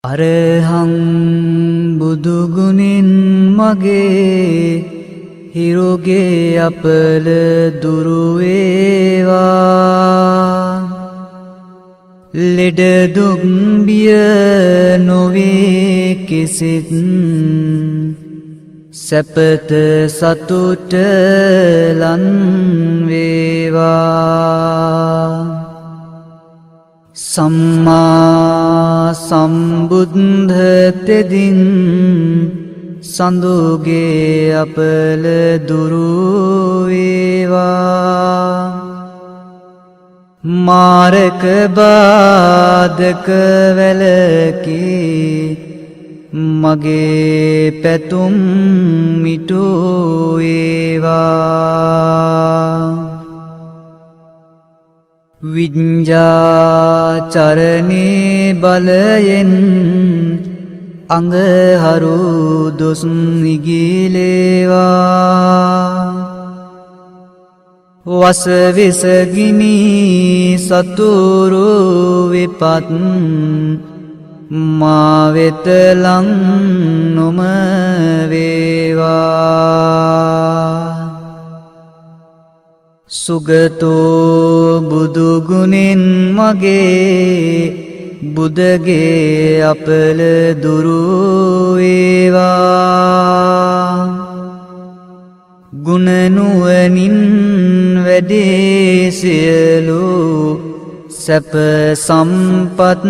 අරහං බුදුගුණින් මගේ හිරුගේ අපල දුරුවේවා ලෙඩ දුක් බිය නොවේ කිසිත් සැපත සතුට ලන් වේවා සම්මා සම්බුද්ධ තෙදින් සඳුගේ අපල දුරු වේවා මාරක බාධක වැළකී මගේ පැතුම් මිටු වේවා විඤ්ඤාචරණේ බලයෙන් අඟහරු දොස් නිගිලේවා වස විසගිනි සතුරු විපත් මා වෙත ලං නොම වේවා සුගතෝ බුදුගුණින් මගේ බුදගේ අපල දුරු වේවා ගුණ නුවණින් වැඩේ සියලු සැප සම්පත්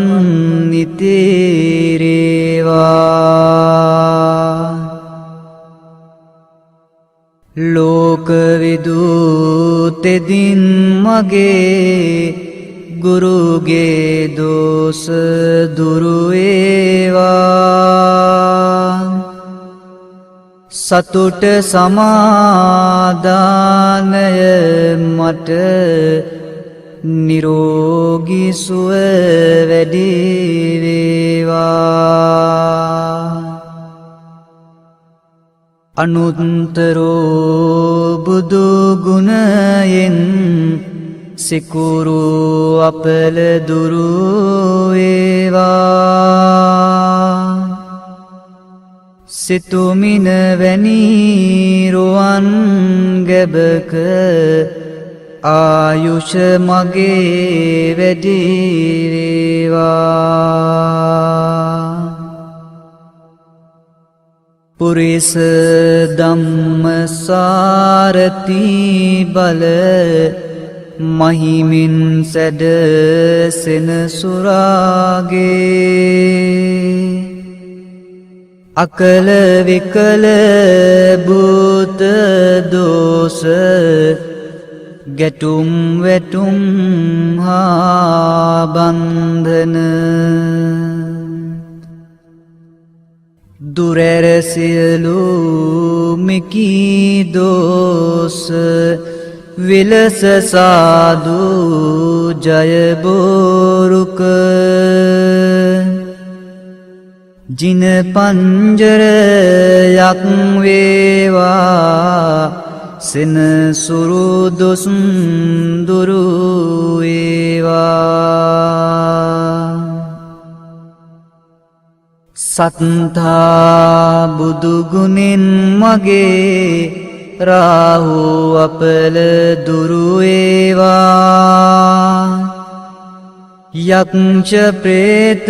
නිතිරේවා ලෝකවිදු තෙදින් මගේ ගුරුගේ දෝස දුරු වේවා සතුට සමාදානය මට නිරෝගී සුව වැඩි වේවා අනුත්තරෝ බුදු ගුණයෙන් සිකුරු අපල දුරු වේවා සිතුමින වැනි රුවන් ගැබක ආයුෂ මගේ වැඩි වේවා පුරිස ධම්මසාරති බල මහිමින් සැඩ සෙනසුරාගේ අකල විකල භූත දෝෂ ගැටුම් වැටුම් හා බන්ධන දුරැර සියලු මිකී දෝෂ විලස සාදු ජය බෝරුක ජින පංජරයක් වේවා සෙනසුරු දොස් දුරු වේවා සත්තා බුදුගුණින් මගේ රාහු අපල දුරු වේවා යක්ෂ ප්‍රේත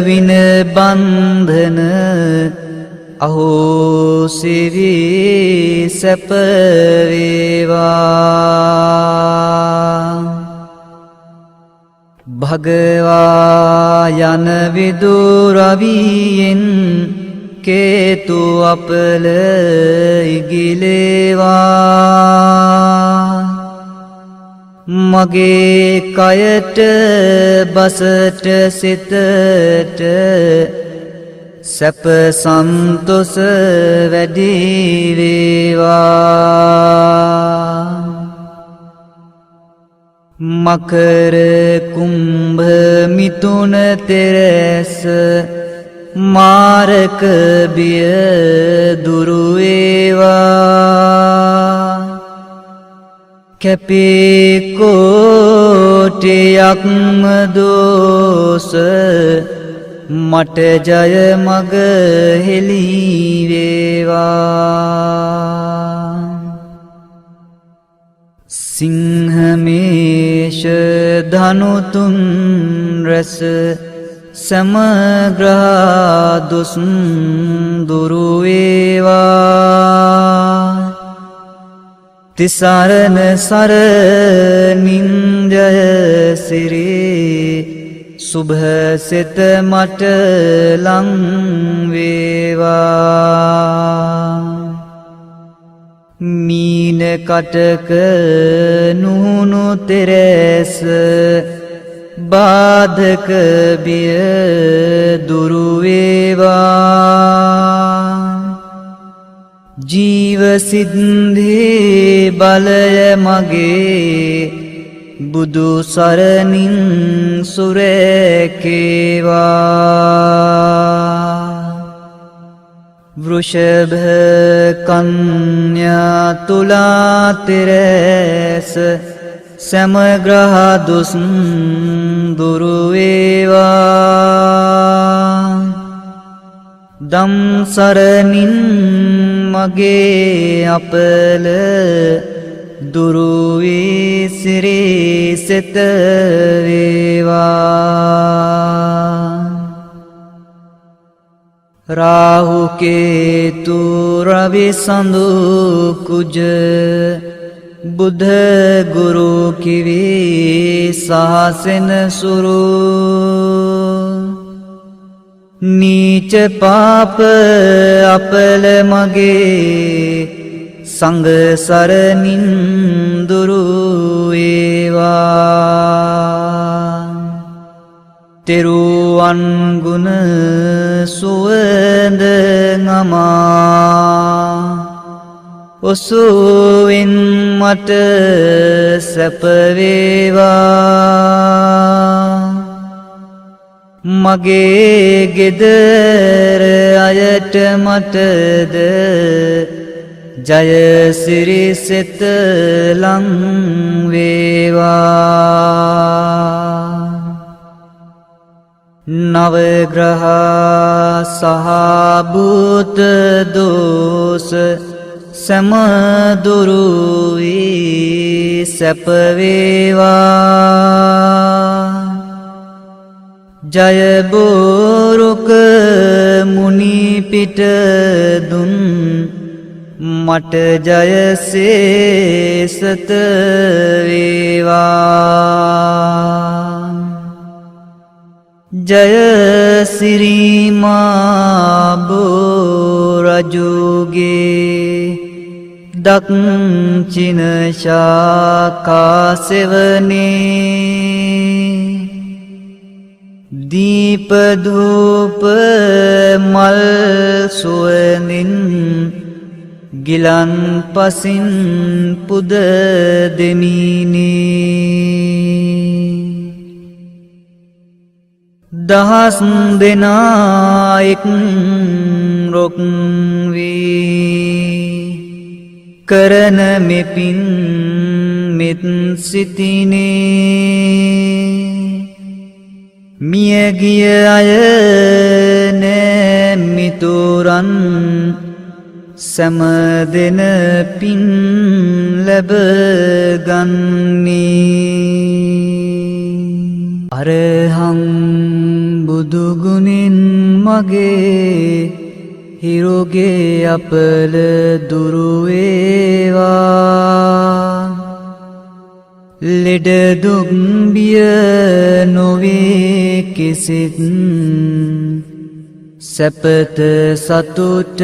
වින බන්ධන අහෝසි වී සැප වේවා භගවා යන විදුරවියෙන් කේතු අපල ඉගිලේවා මගේ කයට බසට සිතට සැප සන්තොස වැඩි වේවා මකර කුම්භ මිථුන තෙරස මාරක බිය දුරු වේවා කැපී කෝටියක්ම දෝස මට ජය මග හෙළී වේවා. සිංහමේෂ ධනුතුන් රැස සමග්‍රහ දුස් දුරු වේවා. තිසරණ සරණින් ජය සිරි සුභ සිත මට ලං වේවා. මීන කටක නුහුණු තෙරැස බාධක බිය දුරු වේවා. ජීව සිද්ධි බලය මගේ බුදු සරණින් සුරැකේවා. වෘෂභ කන්‍යා තුලා තෙරැස සමග්‍රහ දුස් දුරු වේවා. දම් සරණින් මගේ අපල දුරු වී සිරි සිත වේවා. රාහු කේතු රවි සඳු කුජ බුධ ගුරු කිවි සහසෙන සුරු නීච පාප අපල මගේ සංඝ සරණින් දුරු වේවා. තෙරුවන් ගුණ සුවඳ නමා ඔසුවින් මට සැප වේවා. මගේ ගෙදර අයට මටද ජය සිරි සිත ලං වේවා. නවග්‍රහ සහ භූත දෝෂ සමදුරු වී සැප වේවා. ජය බෝරුක මුනි පිට දුන් මට ජය සේසත වේවා. ජය සිරිමා බෝරජුගේ දක්ෂින ශාඛා සෙවනේ. දීප ධූප මල් සුවඳින් ගිලන් පසින් පුද දෙමිනේ. දහස් දෙනා එක් රොක් වී කරන මෙපින් මෙත් සිතිනේ. මියගිය අය නෑ මිතුරන් සැම දෙන පින් ලැබ ගන්නේ. අරහං බුදුගුණින් මගේ හිරුගේ අපල දුරු වේවා. ලෙඩ දුක් බිය නොවේ කිසිත් සැපත සතුට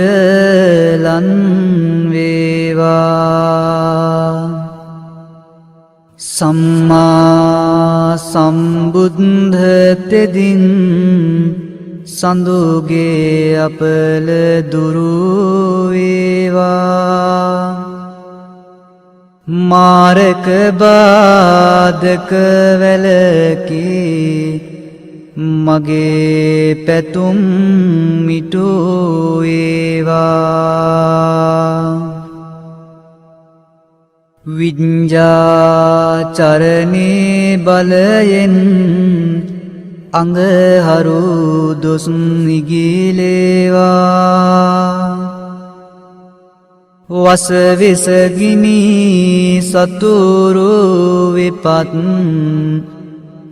ලන් වේවා. සම්මා සම්බුද්ධ තෙදින් සඳුගේ අපල දුරු වේවා. මාරක බාධක වැලකී මගේ පැතුම් මිටු වේවා. විඤ්ඤාචරණේ බලයෙන් අඟහරු දොස් නිගිලේවා වසවිසගිනි සතුරු විපත්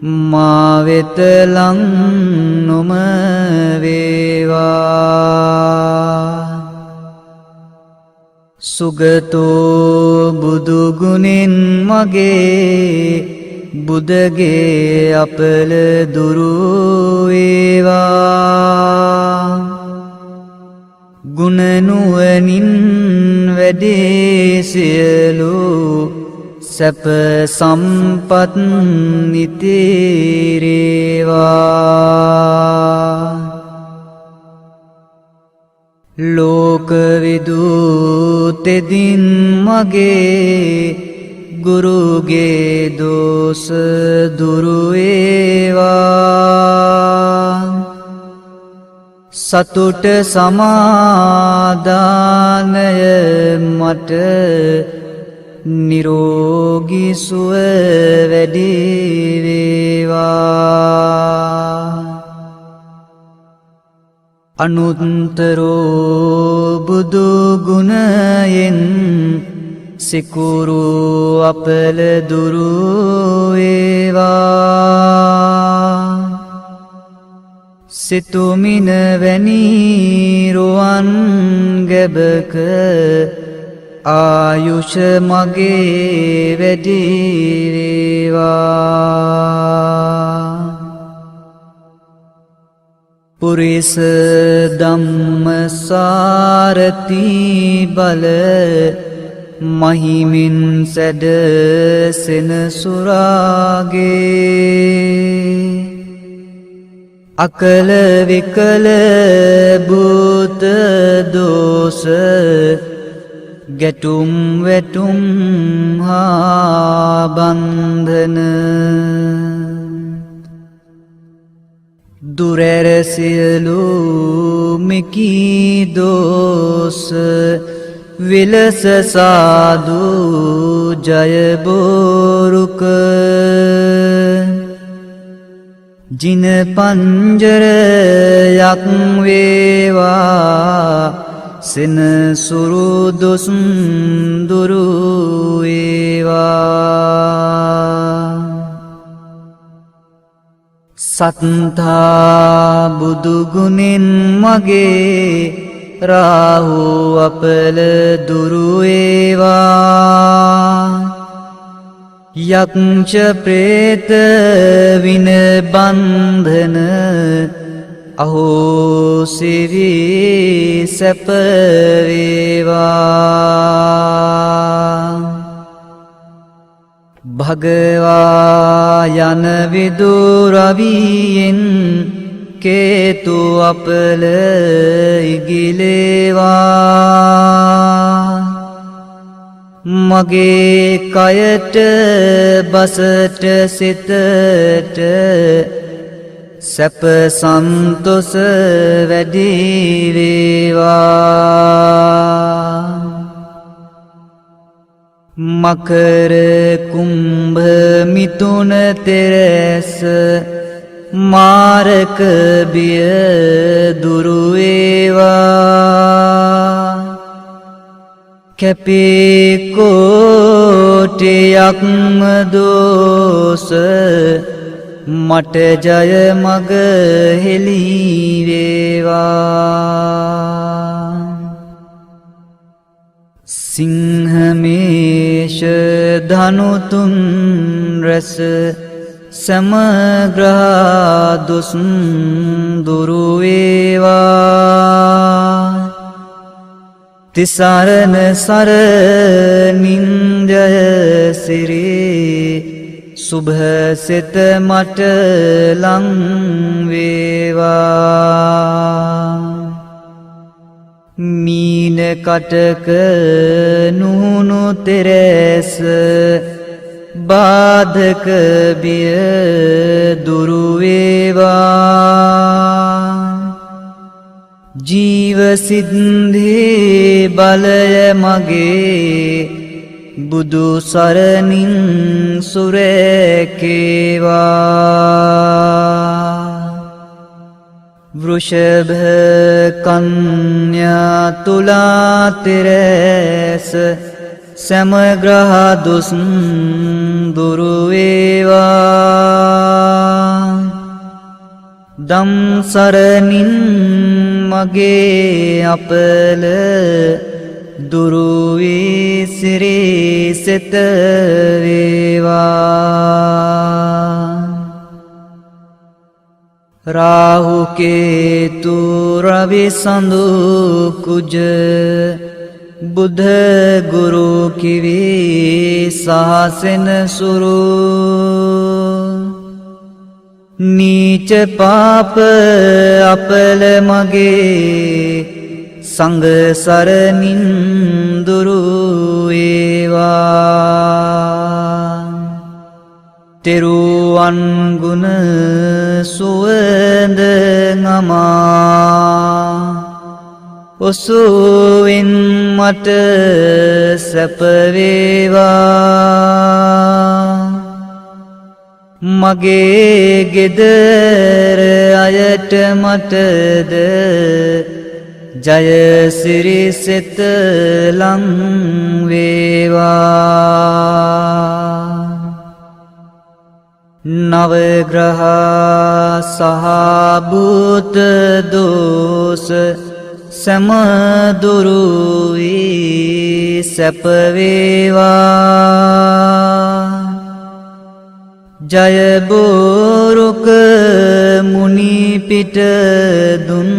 මා වෙත ලං නොම වේවා සුගතෝ බුදු ගුණෙන් මගේ බුදගේ අපල දුරු වේවා ගුණ නුවණින් වැඩේ සියලු සැප සම්පත් නිතිරේවා ලෝක විදූතෙදින් මගේ ගුරුගේ දෝස දුරු වේවා සතුට සමාදානය මට නිරෝගී සුව වැඩි වේවා අනුත්තරෝ බුදු ගුණයෙන් සිකුරු අපල දුරු වේවා සිතුමින වැනි රුවන් ගැබක ආයුෂ මගේ වැඩි වේවා පුරිස ධම්මසාරති බල මහිමින් සැඩ සෙනසුරාගේ අකල විකල භූත දෝස ගැටුම් වැටුම් හා බන්ධන දුරැර සියලු මෙකී දෝස විලස සාදු ජය බෝරුක ජින පංජරයක් වේවා සෙනසුරු දොස් දුරු වේවා සත්තා බුදු ගුණෙන් මගේ රාහු අපල දුරු වේවා යක්ෂ ප්‍රේත වින බන්ධන අහෝසි වී සැප වේවා භගවා යන විදුරවියෙන් කේතු අපල ඉගිලේවා මගේ කයට බසට සිතට සැප සන්තොස වැඩි වේවා මකර කුම්භ මිථුන තෙරස මාරක බිය දුරු වේවා කැපී කෝටියක්ම දෝස මට ජය මග හෙළී වේවා සිංහමේෂ ධනුතුන් රැස සමග්‍රහ දොස් දුරු වේවා තිසරණ සරණින් ජය සිරි සුභ සිත මට ලං වේවා මීන කටක නුහුණු තෙරැස බාධක බිය දුරු වේවා ජීව සිද්ධි බලය මගේ බුදු සරණින් සුරැකේවා वृषभ कन्या तुला तिरस समग्रह दुस् दुर्वेवा दम सरनिन मगे अपल दुर्वे सिरे सित वेवा राहु केतु रवि संदु कुज बुध गुरु किवी साहसिन सुरु नीच पाप अपल मगे संग सर निंदुरु एवा तेरुवन गुण सुवंद नमा उसूविन मट सपवेवा मगे गिदर अयट मटद जय श्री सित लंवेवा नवग्रह सहाभूत दोष समदुरुवी सपवेवा जय बोरुक मुनि पिट दुन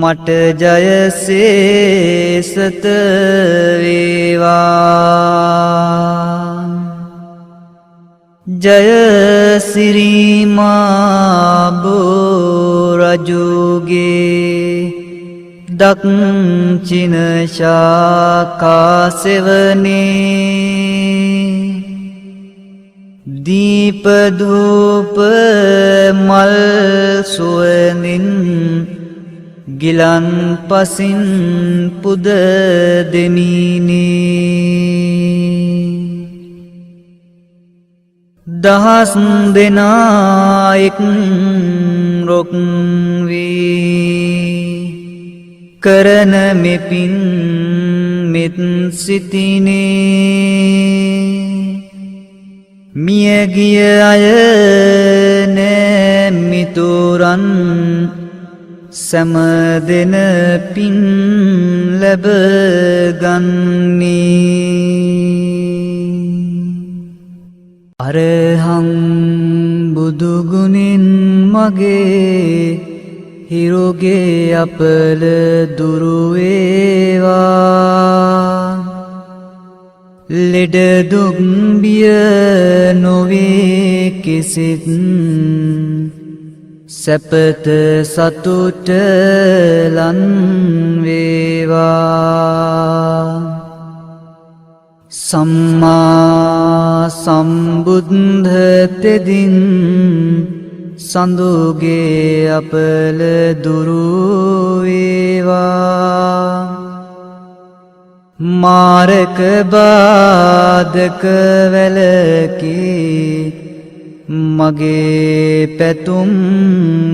मट जय से सतवेवा जय श्री माबो रजुगे दक्षिण शाखा सेवने दीप धूप मल सुवनिन गिलन पसिन पुद दिनीनी दहस दिना एक रोकवी करन में पिन मित सितिने मिय गिय आय ने मितुरन समदिन पिन लब गन्नी अरहं बुदुगुनिन मगे हिरोगे अपल दुरुवेवा लिड दुंबिय नोवे किसित सपत सतुट लन्वेवा सम्मा संबुद्ध ते दिन संदुगे अपल दुरुवेवा मारक बादक वेलकी मगे पेतुम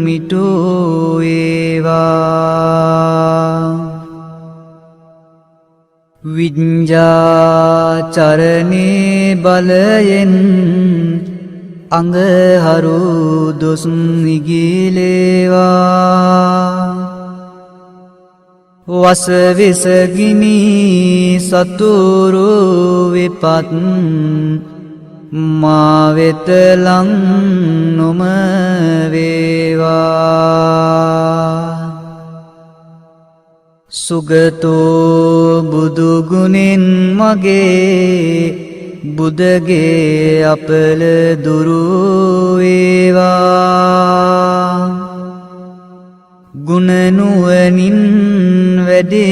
मिटुएवा विंजाचरणे बलयेन अंगहरु दुस्निगिलेवा वस विसगिनी सतुरु विपत् मावेतलं नुमवेवा सुगतो बुदुगुनिन मगे बुदगे अपल दुरुवेवा गुणनुवनिन वदे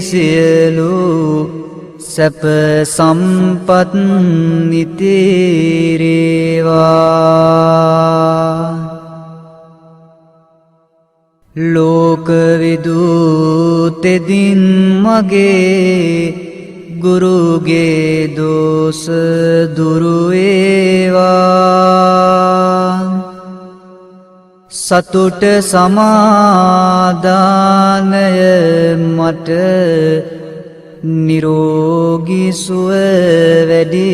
सियलु सप संपत् नितेरेवा लोक विदुते दिन मगे गुरुगे दोष दुरुवेवा සතුට සමාදානය මට නිරෝගී සුව වැඩි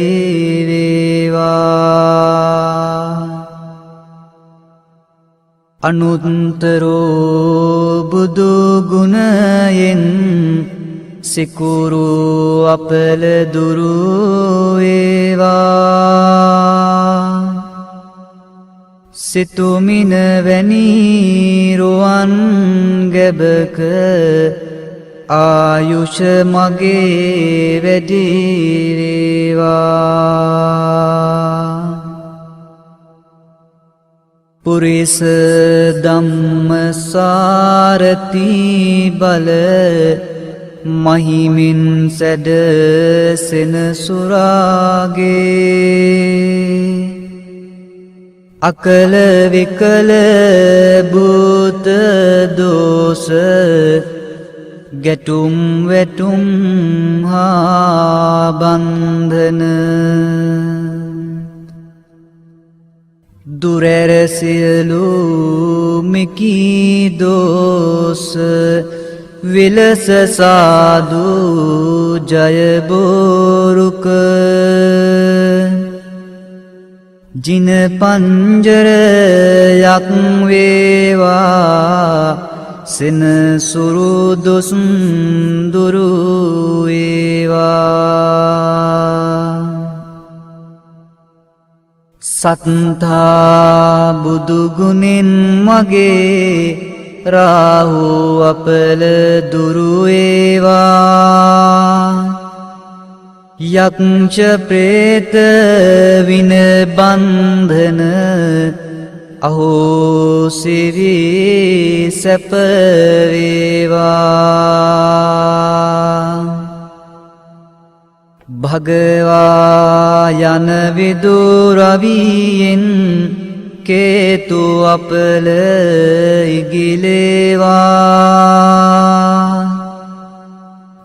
වේවා. අනුත්තරෝ බුදු ගුණයෙන් සිකුරු අපල දුරු වේවා. සිතුමින වැනි රුවන් ගැබක ආයුෂ මගේ වැඩි වේවා. පුරිස ධම්ම සාරති බල මහිමින් සැඩ සෙනසුරාගේ අකල විකල භූත දෝෂ ගැටුම් වැටුම් හා බන්ධන දුරැර සියලු මිකී දෝෂ විලස සාදු ජය බෝරුක ජින පංජරයක් වේවා සෙනසුරු දොස් දුරු වේවා. සත්තා බුදු ගුණෙන් මගේ රාහු අපල දුරු වේවා. යක්ෂ ප්‍රේත වින බන්ධන අහෝසි වී සැප වේවා. භගවා යන විදුරවියෙන් කේතු අපල ඉගිලේවා.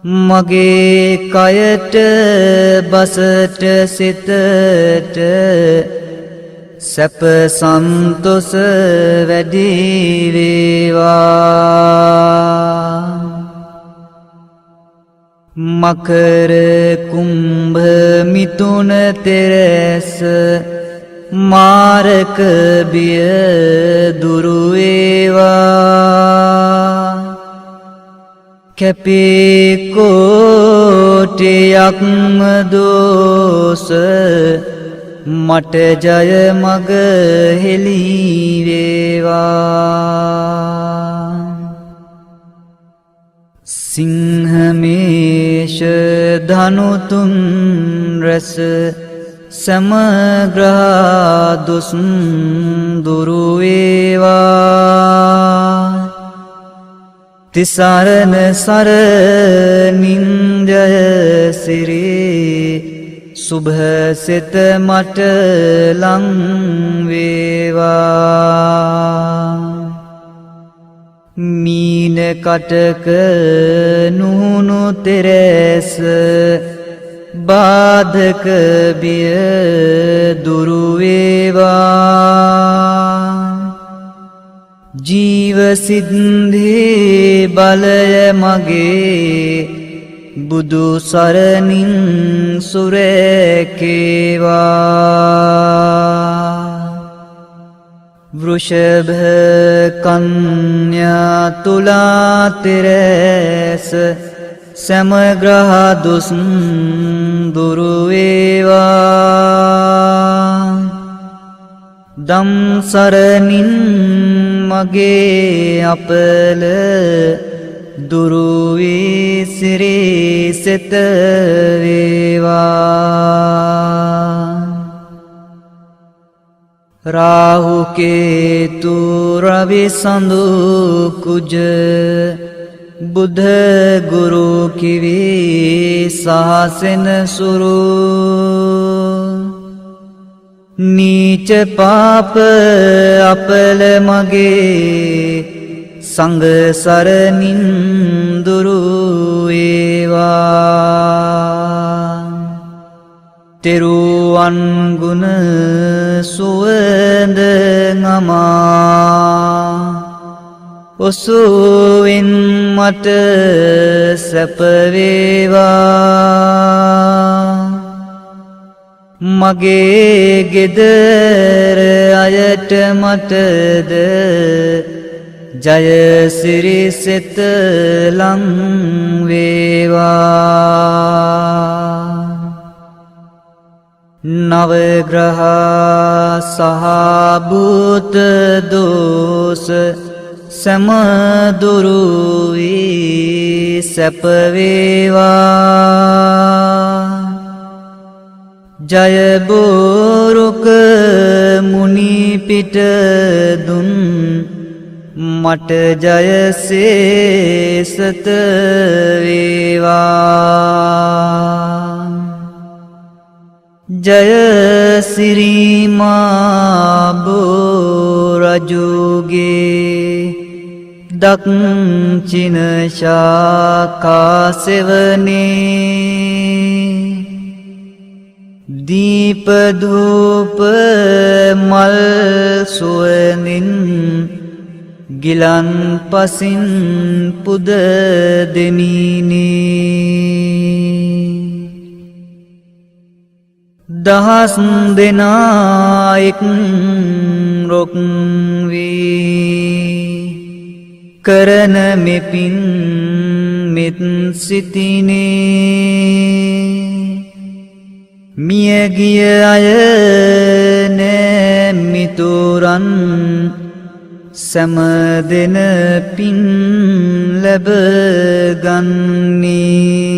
මගේ කයට බසට සිතට සැප සන්තොස වැඩි වේවා. මකර කුම්භ මිථුන තෙරස මාරක බිය දුරු වේවා. කැපී කෝටියක්ම දෝෂ මට ජය මග හෙළී වේවා. සිංහමේෂ ධනුතුන් රැස සමග්‍රහ දුස් දුරු වේවා. තිසරණ සරණින් ජය සිරි සුභසිත මට ලං වේවා. මීන කටක නුහුණු තෙරස බාධක බිය දුරු වේවා. ජීව සිද්ධි බලය මගේ බුදු සරණින් සුරැකේවා. වෘෂභ කන්‍යා තුලා තෙරස සමග්‍රහ දුස් දුරු වේවා. දම් සරණින් මගේ අපල දුරු වී සිරිසෙත වේවා. රාහු කේතු රවි සඳු කුජ බුධ ගුරු කිවි සහසෙන සුරු නීච පාප අපල මගේ සංඝ සරණින් දුරු වේවා. තෙරුවන් ගුණ සුවඳ නමා ඔසුවෙන් මට සැප වේවා මගේ ගෙදර අයට මටද ජයසිරි සෙත ලං වේවා නවග්‍රහ සහ භූත දෝෂ සමදුරු වී සැප වේවා ජය බෝරුක මුනි පිට දුන් මට ජයසේසත වේවා ජය සිරිමා බෝරජුගේ දක්චින ශාකාසෙවනේ දීපධූප මල් සුවඳින් ගිලන් පසින් පුද දෙමිනේ දහස් දෙනා එක් රොක් වී කරන මෙපින් මෙත් සිතිනේ මියගිය අය නෑ මිතුරන් සැම දෙන පින් ලැබ ගන්නේ